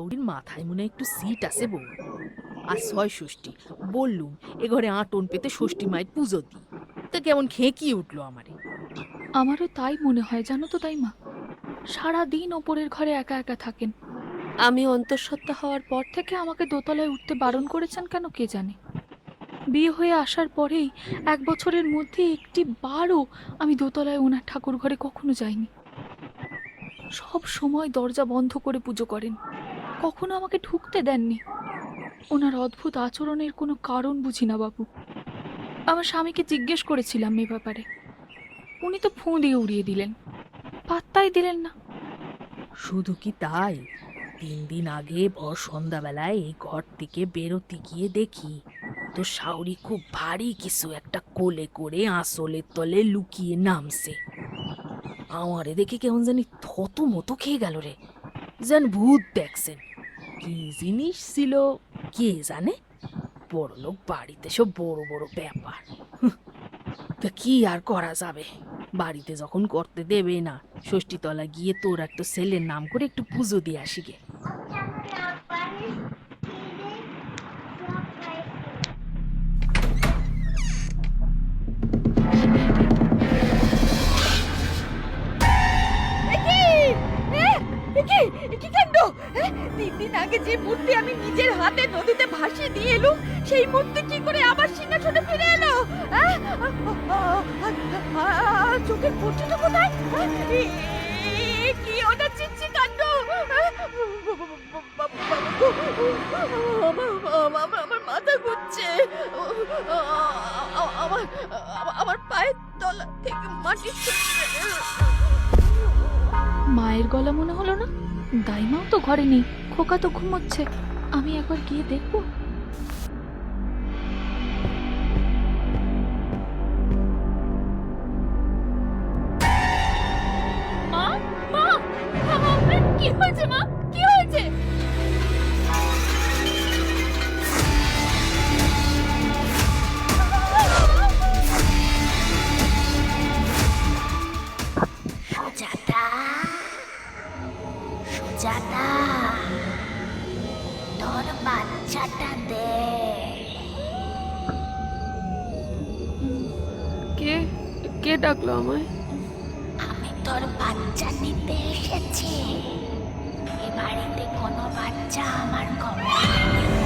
শাউরির মাথায় মনে একটু সিট আছে বউ। আর ৬ ষষ্ঠী বললুম এ ঘরে আটন পেতে ষষ্ঠী মায়ের পুজো দিই, তা কেমন খেঁকিয়ে উঠলো আমারে। আমারও তাই মনে হয় জানো তো দাইমা, সারাদিন ওপরের ঘরে একা একা থাকেন। আমি অন্তঃসত্ত্বা হওয়ার পর থেকে আমাকে দোতলায় উঠতে বারণ করেছেন কেন কে জানে। বিয়ে হয়ে আসার পরেই ১ বছরের মধ্যে একটি বারও আমি দোতলায় ওনার ঠাকুর ঘরে কখনো যাইনি। সব সময় দরজা বন্ধ করে পুজো করেন, কখনো আমাকে ঢুকতে দেননি। ওনার অদ্ভুত আচরণের কোনো কারণ বুঝি না বাবু। আমার স্বামীকে জিজ্ঞেস করেছিলাম এ ব্যাপারে, উনি তো ফোঁ দিয়ে উড়িয়ে দিলেন, পাত্তাই দিলেন না। শুধু কি তাই, ৩ দিন আগে ভর সন্ধ্যাবেলায় এই ঘর থেকে বেরোতে গিয়ে দেখি তো শাউরি খুব ভারী কিছু একটা কোলে করে আঁচলের তলে লুকিয়ে নামছে। আমারে দেখে কেমন জানি থতমত খেয়ে গেল রে, যেন ভূত দেখছেন। কি জিনিস ছিল কে জানে, বড়লোক বাড়িতে সব বড় বড় ব্যাপার। তা কি আর করা যাবে, বাড়িতে যখন করতে দেবে না, ষষ্ঠীতলা গিয়ে তোর একটা ছেলের নাম করে একটু পুজো দিয়ে আসি গে। কি কাণ্ড! ৩ দিন আগে যে মূর্তি আমি নিজের হাতে নদীতে ভাসিয়ে দিয়ে এলুম, সেই মূর্তি কি করে আবার সিংহাসনে ফিরে এলো? চোখের পট্টিটা কোথায়? কি ওটা চিচ্ছি কাণ্ড! আমার মাথা ঘুরছে, আমার পায়ের তলা থেকে মাটি মায়ের গলা মনে হলো না? দাইমাও তো ঘরে নেই, খোকা তো ঘুমোচ্ছে। আমি একবার গিয়ে দেখবো। মা, মা, কি হয়েছে মা? কি হয়েছে? সুজাতা, সুজাতা, তোর বাচ্চাটা দে। কে কে ডাকলো আমায়? আমি তোর বাচ্চা নিতে এসেছি। এ বাড়িতে কোনো বাচ্চা আমার কবর